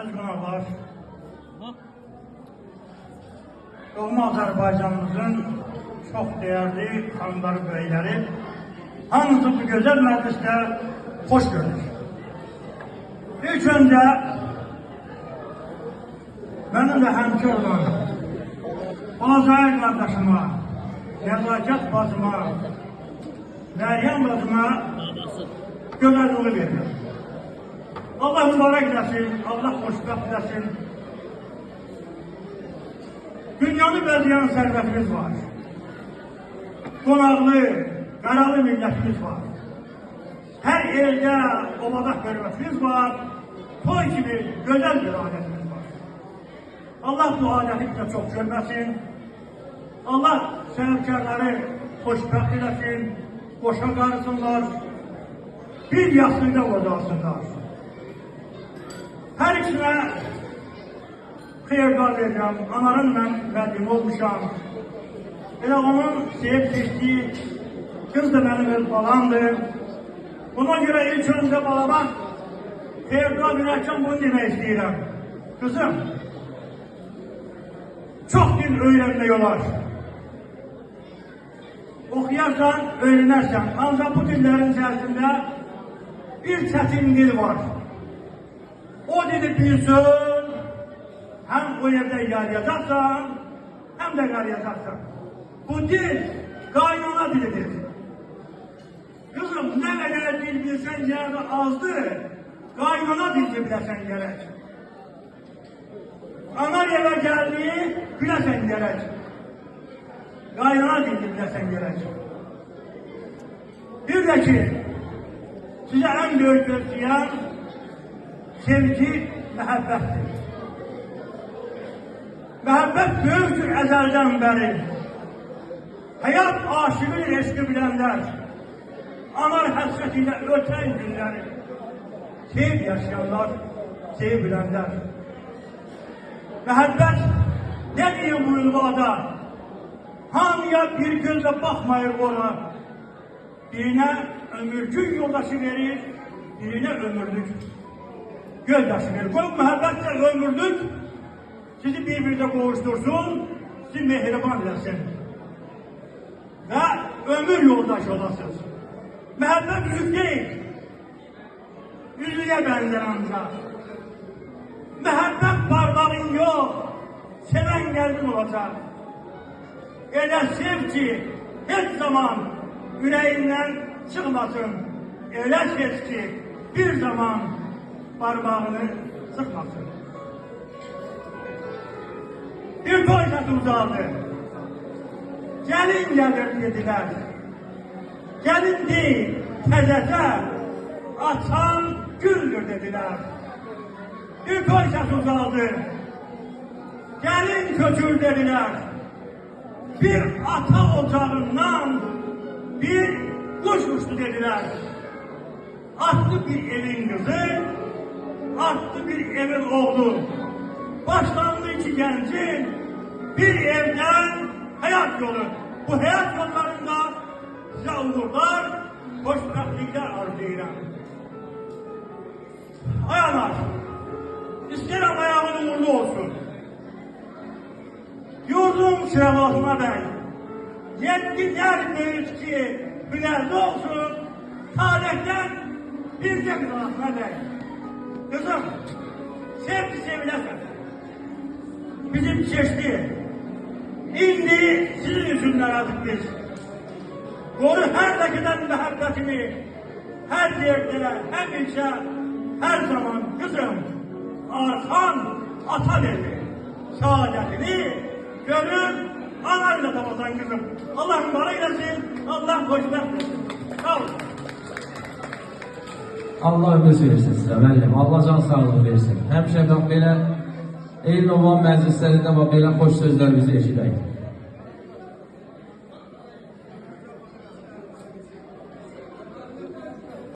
Əziz qonaqlar, doğma Azərbaycanımızın çox dəyərli xanımları, bəyləri, hamısı bu gözəl məclisdə xoş gördük. İlk öncə mənim də həmkar olan Azər qardaşıma, Nəzakət bacıma, Məryəm bacıma gözəl yolu verir. Allah mübarək eləsin, Allah xoşbəxt eləsin. Dünyanı bəzəyən sərvətimiz var. Qonaqlı, qaralı millətimiz var. Hər eldə obada hörmətimiz var. Toy kimi gözəl bir adətimiz var. Allah bu adəti bizə çox görməsin. Allah səhvkarları xoşbəxt eləsin, qoşa qarısınlar, bir yaxsında qocarsınlar. Hər ikisinə xeyirlər verəcəm. Anarın mən vədim olmuşam. Elə onun sevib seçdiyi kız da mənim öz balamdır. Buna görə ilk öncə balama xeyirlər verərkən bunu demək istəyirəm. Kızım, çox dil öyrənmək olar. Oxuyarsan, öyrənərsən. Ancaq bu dillerin içərisində bir çətin dil var. O dili bilsin, həm o yerdə yarayacaqsan, həm də qarayacaqsan. Bu dil qaynana dilidir. Kızım, nə qədər dil bilsən yerdə azdır, qaynana dilini biləsən gerək. Ana evə gəldiyi biləsən gerək. Qaynana dilini biləsən gerək. Bir də ki, sizə ən böyük tövsiyəm, sevgi məhəbbətdir. Məhəbbət böyükdür əzəldən bəri. Həyat aşığın eşqi bilənlər, anar həsrət ilə ötən günləri, sevib yaşayanlar, sevib bilənlər. Məhəbbət nə deyim bu ülvada? Hamıya bir gözlə baxmayır ona. Birinə ömürcük yoldaşı verir, birinə ömürlük gözdaşı verir. Bu məhəbbətlə ömürlük sizi bir-birinə qovuştursun, sizi mehriban eləsin və ömür yoldaşı olasınız. Məhəbbət üzük deyil, üzüyə bənzər ancaq. Məhəbbət parmağın yox, sevən qəlbin olacaq. Elə sev ki, heç zaman ürəyindən çıxmasın. Elə sev ki, bir zaman parmağını sıxmasın. Bir toy səsi uzaldı. Gəlin gəlir dedilər. Gəlin deyil, təzəcə açan güldür dedilər. Bir toy səsi uzaldı. Gəlin köçür dedilər. Bir ata ocağından bir kuş uçtu dediler. Attı bir evin kızı, attı bir evin oğlu. Başlandı iki gencin bir evden hayat yolu. Bu hayat yollarında size uğurlar, hoşbəxtliklər arzulayıram. Ay anar, isterim ayağın uğurlu olsun. Yurdum şiravatıma ben, yetkiler büyük ki hünerli olsun, tarihten bir de kılavasına ben. Kızım, sevgi sevilesin. Bizim geçti. İndi sizin yüzünden aldık biz. Koru her dakikadan məhəbbətimi, her yerde, her ilçe, her zaman kızım, arsan ata verdi. Saadetini görür, anayla tapatan kızım. Allah mübarek eylesin, Allah hoşbəxt etsin. Sağ olun. Allah ömür versin sizə, müəllim. Allah can sağlığı versin. Həmişə belə eyni olan məclislərində belə xoş sözlər bizi eşidək.